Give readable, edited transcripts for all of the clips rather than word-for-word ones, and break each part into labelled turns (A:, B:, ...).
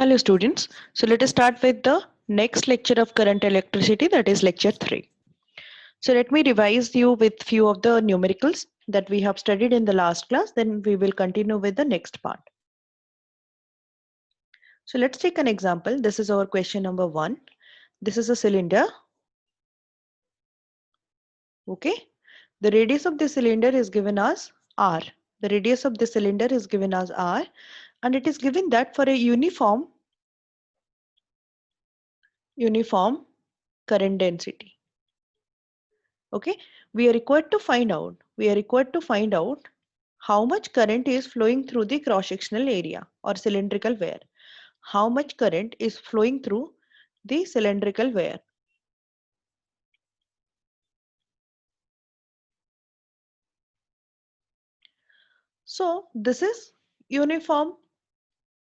A: Hello students. So let us start with the next lecture of current electricity, that is lecture 3. So let me revise you with few of the numericals that we have studied in the last class, then we will continue with the next part. So let's take an example. This is our question number 1. This is a cylinder. Okay. The radius of the cylinder is given as R. The radius of the cylinder is given as R, and it is given that for a uniform current density. Okay, we are required to find out how much current is flowing through the cross sectional area or cylindrical wear. How much current is flowing through the cylindrical wear. So this is uniform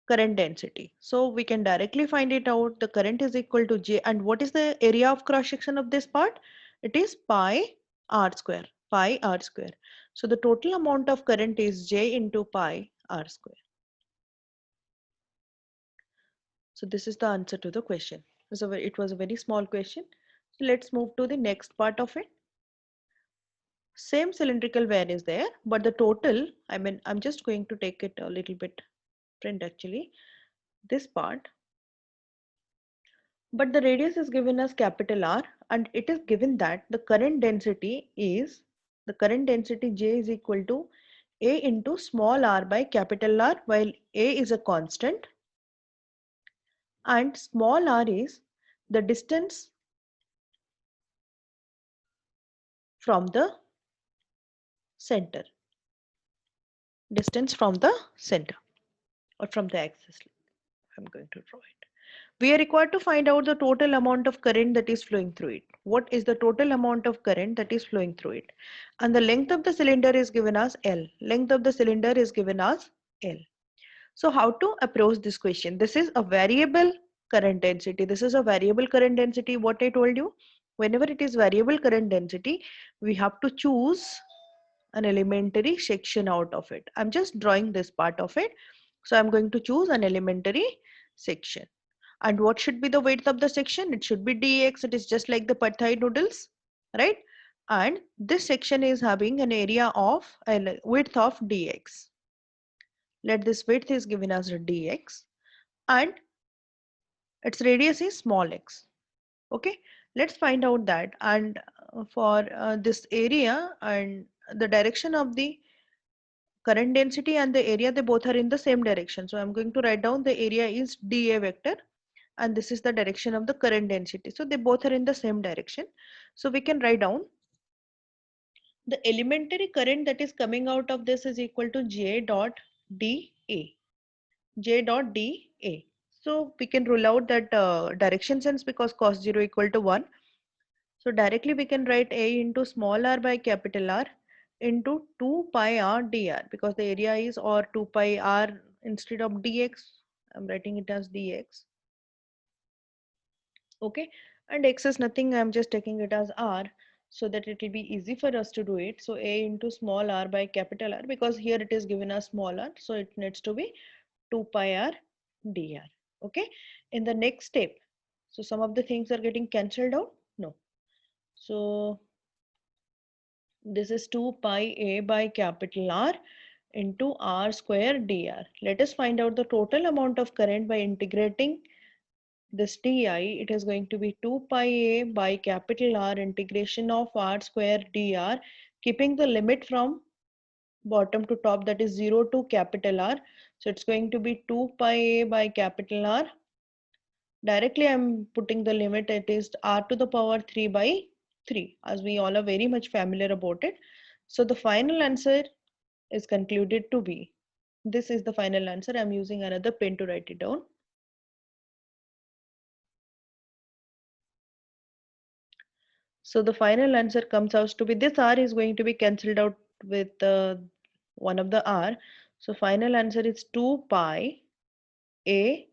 A: current density. So we can directly find it out. The current is equal to J, and what is the area of cross section of this part? It is pi r square. Pi r square. So the total amount of current is J into pi r square. So this is the answer to the question. So it was a very small question. So let's move to the next part of it. Same cylindrical wear is there, but the total, I'm just going to take it a little bit print actually, this part. But the radius is given as capital R, and it is given that the current density J is equal to A into small r by capital R, while A is a constant and small r is the distance from the center. Distance from the center or from the axis. I'm going to draw it. We are required to find out the total amount of current that is flowing through it. What is the total amount of current that is flowing through it? And the length of the cylinder is given as L. Length of the cylinder is given as L. So how to approach this question? This is a variable current density. This is a variable current density. What I told you, whenever it is variable current density, we have to choose an elementary section out of it. I'm just drawing this part of it. So I'm going to choose an elementary section. And what should be the width of the section? It should be dx. It is just like the pad thai noodles, right? And this section is having an area of a width of dx. Let this width is given as dx, and its radius is small x. Okay, let's find out that. And for this area and the direction of the current density and the area, they both are in the same direction. So I'm going to write down the area is dA vector, and this is the direction of the current density. So they both are in the same direction. So we can write down the elementary current that is coming out of this is equal to J dot dA. J dot dA. So we can rule out that direction sense because cos 0 equal to 1. So directly we can write A into small r by capital R into 2 pi r dr, because the area is or 2 pi r instead of dx. I'm writing it as dx. Okay, and x is nothing. I'm just taking it as r so that it will be easy for us to do it. So A into small r by capital R, because here it is given as small r, so it needs to be 2 pi r dr. Okay, in the next step, so some of the things are getting cancelled out. No, so this is 2 pi a by capital R into r square dr. Let us find out the total amount of current by integrating this di. It is going to be 2 pi a by capital R integration of r square dr, keeping the limit from bottom to top, that is 0 to capital R. So it's going to be 2 pi a by capital R. Directly I'm putting the limit, it is r to the power 3 by 3, as we all are very much familiar about it. So the final answer is concluded to be, this is the final answer. I'm using another pen to write it down. So the final answer comes out to be, this r is going to be cancelled out with one of the r. So final answer is 2 pi a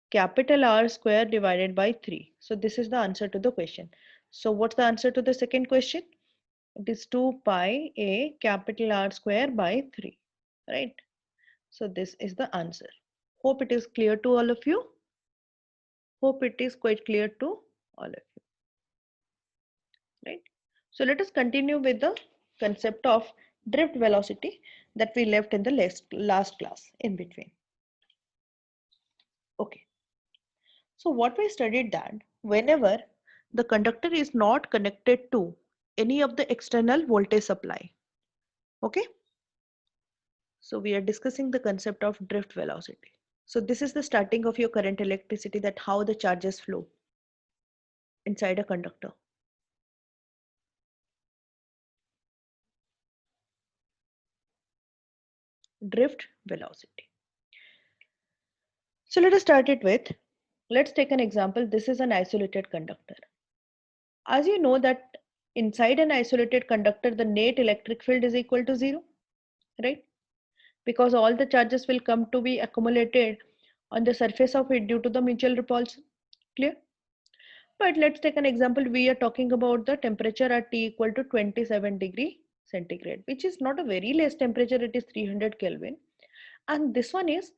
A: capital R square divided by 3. So this is the answer to the question. So what's the answer to the second question? It is 2 pi a capital R square by 3, right? So this is the answer. Hope it is clear to all of you. Hope it is quite clear to all of you, right? So let us continue with the concept of drift velocity that we left in the last class in between. Okay. So what we studied that whenever the conductor is not connected to any of the external voltage supply, okay? So we are discussing the concept of drift velocity. So this is the starting of your current electricity, that how the charges flow inside a conductor. Drift velocity. So let us start it with, let's take an example. This is an isolated conductor. As you know that inside an isolated conductor, the net electric field is equal to 0, right? Because all the charges will come to be accumulated on the surface of it due to the mutual repulsion. Clear? But let's take an example. We are talking about the temperature at T equal to 27 degree centigrade, which is not a very less temperature. It is 300 Kelvin. And this one is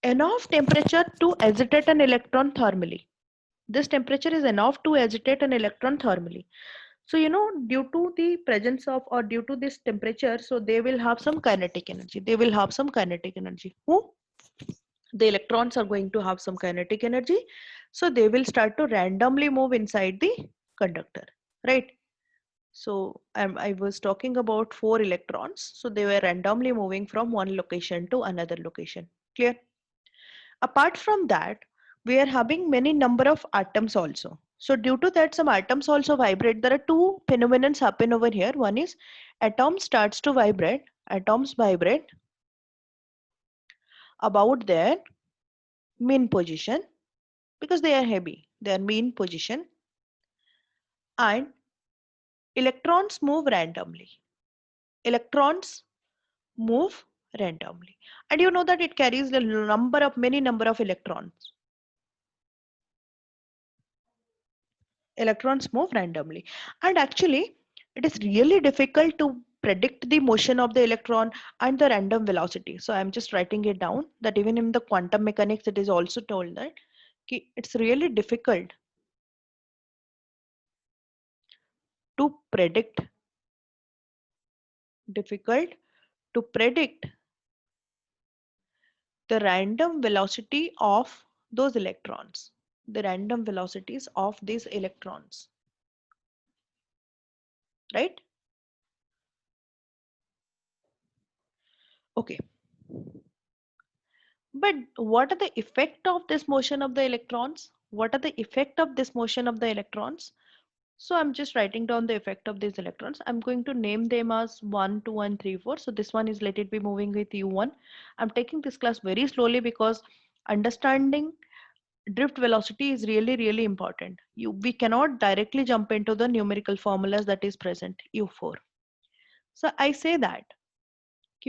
A: enough temperature to agitate an electron thermally. This temperature is enough to agitate an electron thermally. So, you know, due to the presence of, or due to this temperature, so they will have some kinetic energy. They will have some kinetic energy. Who? The electrons are going to have some kinetic energy. So they will start to randomly move inside the conductor, right? So I was talking about 4 electrons. So they were randomly moving from one location to another location. Clear? Apart from that, we are having many number of atoms also. So due to that, some atoms also vibrate. There are two phenomena happen over here. One is atom starts to vibrate. Atoms vibrate about their mean position because they are heavy. Their mean position, and electrons move randomly. Electrons move randomly, and you know that it carries the many number of electrons. Electrons move randomly, and actually it is really difficult to predict the motion of the electron and the random velocity. So I'm just writing it down that even in the quantum mechanics it is also told that it's really difficult to predict difficult to predict the random velocity of those electrons, the random velocities of these electrons, right? Okay. But what are the effect of this motion of the electrons? What are the effect of this motion of the electrons? So I'm just writing down the effect of these electrons. I'm going to name them as 1, 2, and 3, 4. So this one is let it be moving with U1. I'm taking this class very slowly because understanding drift velocity is really important. We cannot directly jump into the numerical formulas that is present U4. So I say that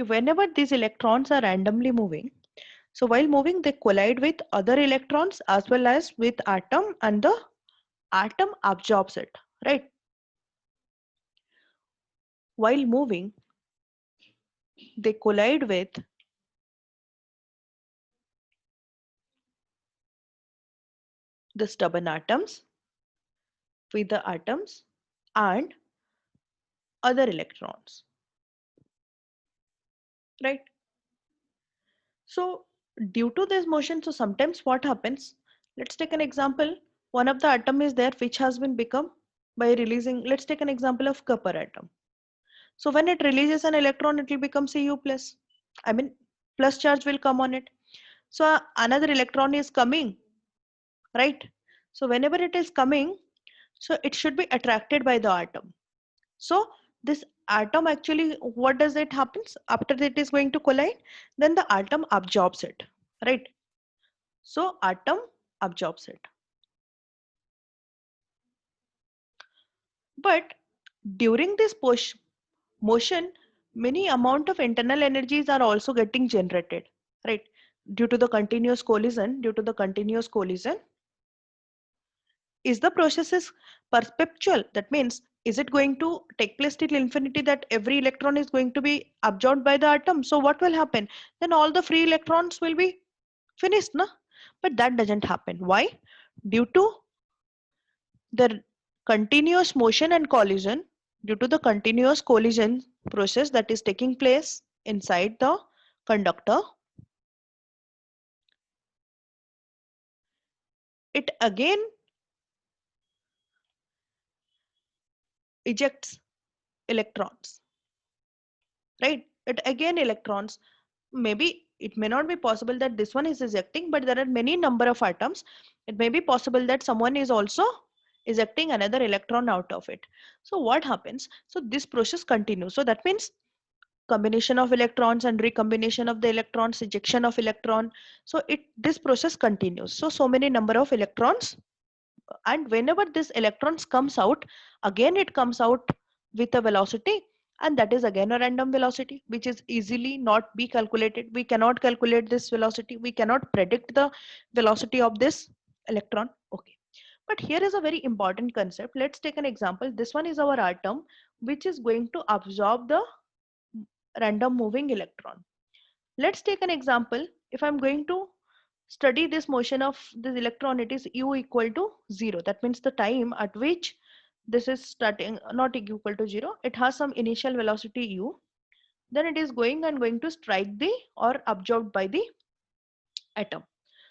A: whenever these electrons are randomly moving, so while moving they collide with other electrons as well as with atom, and the atom absorbs it, right? While moving they collide with the stubborn atoms, with the atoms and other electrons, right? So due to this motion, so sometimes what happens, let's take an example. One of the atom is there which has been become by releasing, let's take an example of copper atom. So when it releases an electron, it will become Cu plus. I mean, plus charge will come on it. So another electron is coming, right? So whenever it is coming, so it should be attracted by the atom. So this atom actually, what does it happens after it is going to collide? Then the atom absorbs it, right? So atom absorbs it. But during this motion, many amount of internal energies are also getting generated, right? Due to the continuous collision, is the process is perpetual? That means, is it going to take place till infinity that every electron is going to be absorbed by the atom? So what will happen? Then all the free electrons will be Finished, na? But that doesn't happen. Why? Due to the continuous motion and collision, due to the continuous collision process that is taking place inside the conductor, it again ejects electrons, right? It again electrons. Maybe it may not be possible that this one is ejecting, but there are many number of atoms. It may be possible that someone is also ejecting another electron out of it. So what happens? So this process continues. So that means combination of electrons and recombination of the electrons, ejection of electron. So this process continues. So many number of electrons, and whenever this electrons comes out, again it comes out with a velocity, and that is again a random velocity which is easily not be calculated. We cannot calculate this velocity, we cannot predict the velocity of this electron. Okay, but here is a very important concept. Let's take an example. This one is our atom which is going to absorb the random moving electron. Let's take an example. If I'm going to study this motion of this electron, it is u equal to 0. That means the time at which this is starting not equal to 0. It has some initial velocity u. Then it is going to strike the or absorbed by the atom.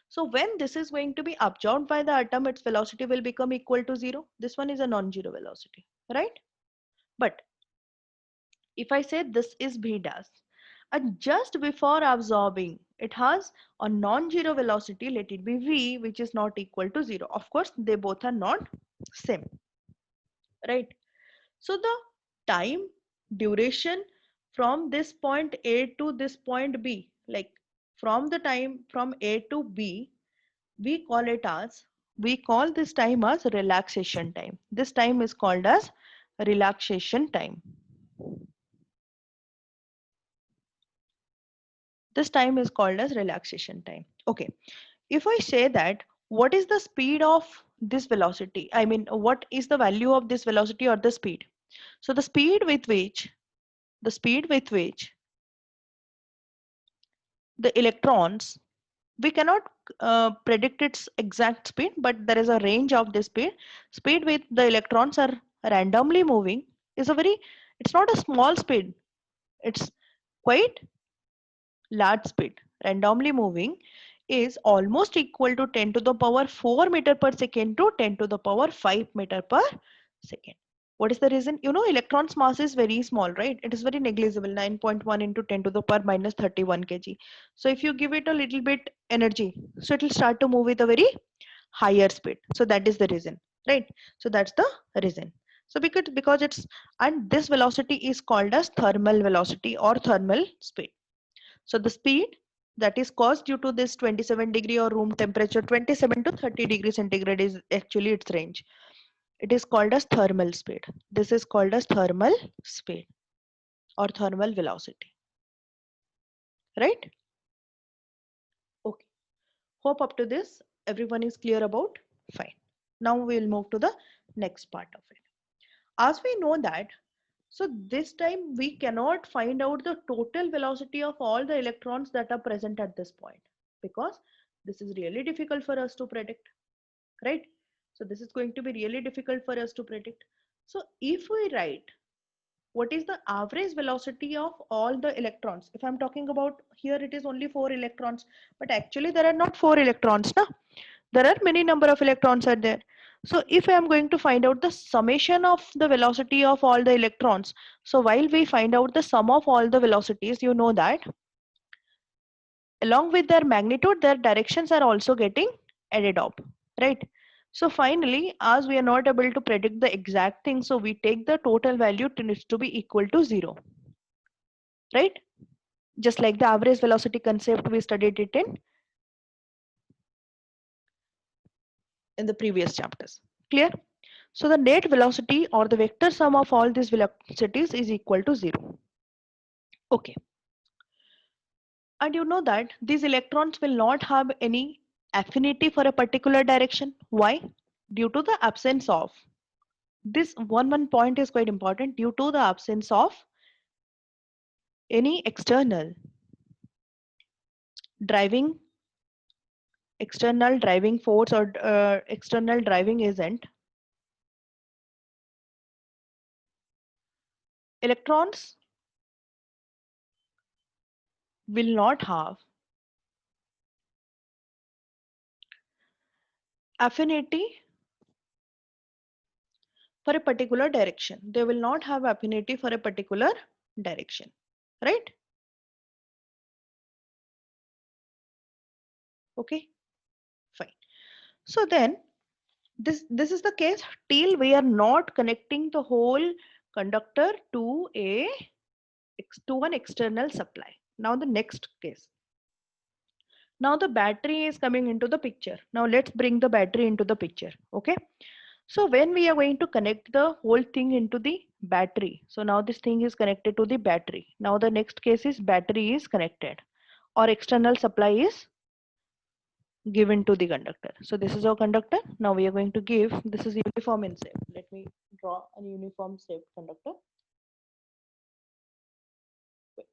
A: So when this is going to be absorbed by the atom, its velocity will become equal to 0. This one is a non-zero velocity, right? But if I say this is v dash, and just before absorbing, it has a non-zero velocity, let it be v, which is not equal to 0. Of course, they both are not same, right? So the time duration from this point A to this point B, like from the time from A to B, we call this time as relaxation time. This time is called as relaxation time. This time is called as relaxation time. Okay, if I say that what is the speed of this velocity, I mean what is the value of this velocity or the speed? So the speed with which the electrons, we cannot predict its exact speed, but there is a range of the speed with the electrons are randomly moving is a very, it's not a small speed, it's quite large speed. Randomly moving is almost equal to 10 to the power 4 meter per second to 10 to the power 5 meter per second. What is the reason? You know, electron's mass is very small, right? It is very negligible, 9.1 into 10 to the power minus 31 kg. So if you give it a little bit energy, so it will start to move with a very higher speed. So that is the reason, right? So that's the reason. So because it's, and this velocity is called as thermal velocity or thermal speed. So the speed that is caused due to this 27-degree or room temperature 27 to 30 degrees centigrade is actually its range. It is called as thermal speed. This is called as thermal speed or thermal velocity, right? Okay. Hope up to this everyone is clear about. Fine. Now we will move to the next part of it. As we know that, so this time we cannot find out the total velocity of all the electrons that are present at this point, because this is really difficult for us to predict, right? So this is going to be really difficult for us to predict. So if we write what is the average velocity of all the electrons, if I'm talking about here, it is only 4 electrons, but actually there are not 4 electrons, na? There are many number of electrons are there. So if I am going to find out the summation of the velocity of all the electrons, so while we find out the sum of all the velocities, you know that along with their magnitude, their directions are also getting added up, right? So finally, as we are not able to predict the exact thing, so we take the total value to be equal to 0, right? Just like the average velocity concept we studied it in the previous chapters. Clear? So the net velocity or the vector sum of all these velocities is equal to 0. Okay. And you know that these electrons will not have any affinity for a particular direction. Why? Due to the absence of this one point is quite important, due to the absence of any external driving external driving force or external driving agent, electrons will not have affinity for a particular direction. They will not have affinity for a particular direction, right? Okay, fine. So then this is the case till we are not connecting the whole conductor to an external supply. Now the next case. Now the battery is coming into the picture. Now let's bring the battery into the picture. Okay. So when we are going to connect the whole thing into the battery. So now this thing is connected to the battery. Now the next case is battery is connected or external supply is given to the conductor. So this is our conductor. Now we are going to give, this is uniform in shape. Let me draw a uniform shaped conductor. Okay.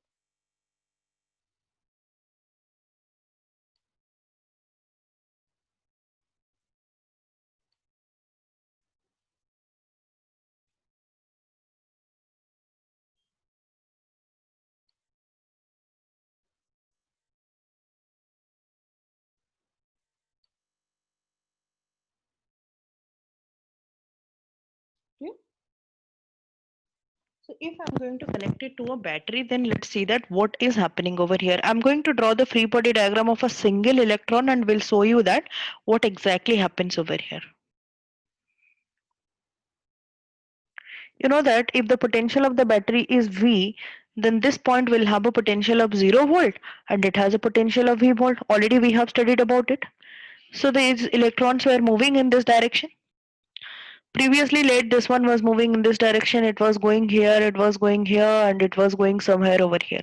A: So if I'm going to connect it to a battery, then let's see that what is happening over here. I'm going to draw the free body diagram of a single electron and will show you that what exactly happens over here. You know that if the potential of the battery is V, then this point will have a potential of 0 volt and it has a potential of V volt. Already we have studied about it. So these electrons were moving in this direction. Previously late this one was moving in this direction, it was going here, it was going here, and it was going somewhere over here.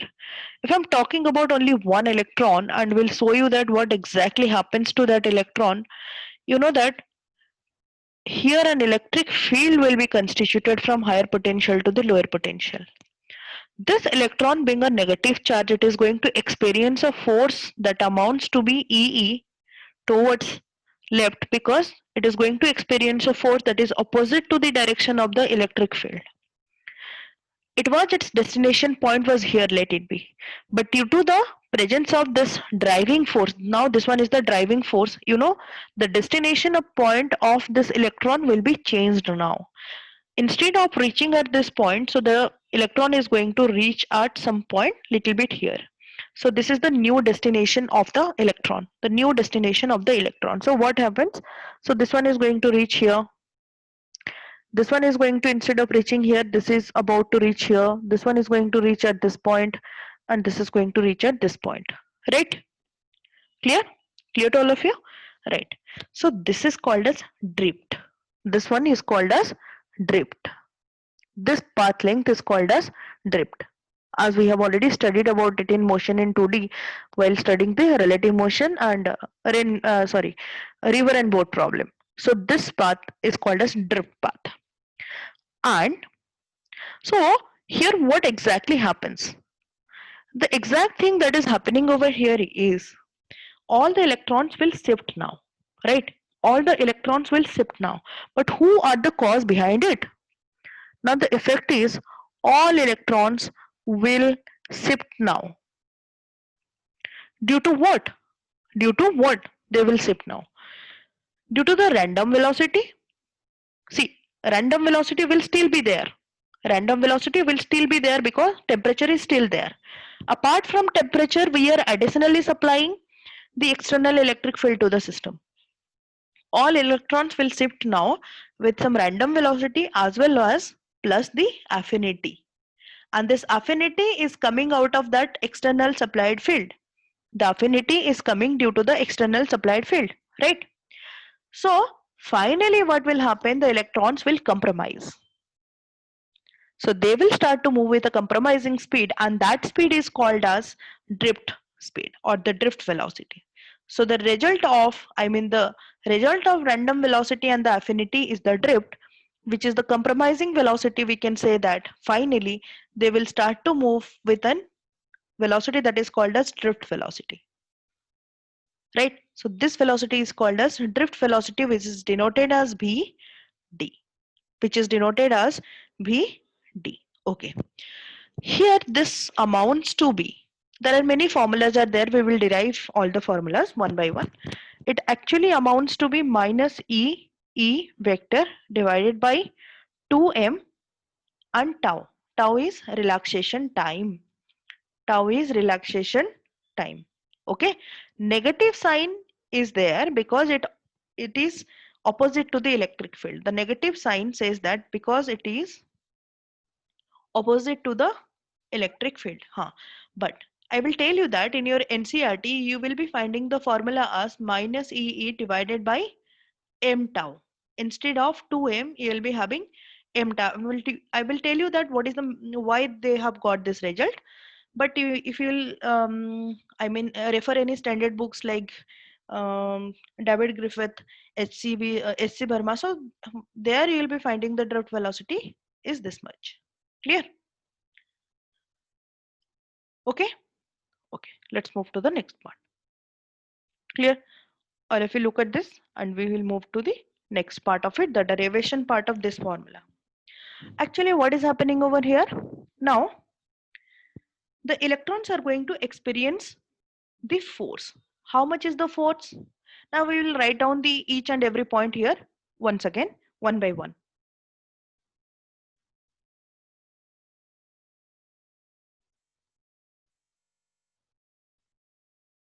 A: If I'm talking about only one electron and will show you that what exactly happens to that electron, you know that here an electric field will be constituted from higher potential to the lower potential. This electron being a negative charge, it is going to experience a force that amounts to be EE towards left because it is going to experience a force that is opposite to the direction of the electric field. It was its destination point was here, let it be. But due to the presence of this driving force, now this one is the driving force, you know, the destination of point of this electron will be changed now. Instead of reaching at this point, so the electron is going to reach at some point little bit here. So this is the new destination of the electron, the new destination of the electron. So what happens? So this one is going to reach here. This one is going to, instead of reaching here, this is about to reach here. This one is going to reach at this point, and this is going to reach at this point. Right? Clear? Clear to all of you? Right. So this is called as drift. This one is called as drift. This path length is called as drift. As we have already studied about it in motion in 2D while studying the relative motion and river and boat problem. So this path is called as drift path. And so here what exactly happens? The exact thing that is happening over here is all the electrons will shift now, right? All the electrons will shift now. But who are the cause behind it? Now the effect is all electrons will shift now. Due to what? Due to what they will shift now? Due to the random velocity. See, random velocity will still be there. Random velocity will still be there because temperature is still there. Apart from temperature, we are additionally supplying the external electric field to the system. All electrons will shift now with some random velocity as well as plus the affinity. And this affinity is coming out of that external supplied field. The affinity is coming due to the external supplied field, right? So finally what will happen? The electrons will compromise. So they will start to move with a compromising speed, and that speed is called as drift speed or the drift velocity. So the result of random velocity and the affinity is the drift, which is the compromising velocity. We can say that finally they will start to move with an velocity that is called as drift velocity, right? So this velocity is called as drift velocity, which is denoted as Vd, which is denoted as Vd. Okay. Here this amounts to be. There are many formulas are there. We will derive all the formulas one by one. It actually amounts to be minus E vector divided by 2m and tau. Tau is relaxation time. Tau is relaxation time. Okay. Negative sign is there because it is opposite to the electric field. The negative sign says that because it is opposite to the electric field. Huh. But I will tell you that in your NCRT you will be finding the formula as minus EE divided by m tau. Instead of 2m you will be having m tau. I will tell you that what is the why they have got this result. But if you'll refer any standard books like David Griffith, HC Burma, so there you will be finding the drift velocity is this much. Clear? Okay. Okay, let's move to the next part. Clear? Or if you look at this, and we will move to the next part of it, the derivation part of this formula. Actually, what is happening over here? Now, the electrons are going to experience the force. How much is the force? Now we will write down the each and every point here once again, one by one.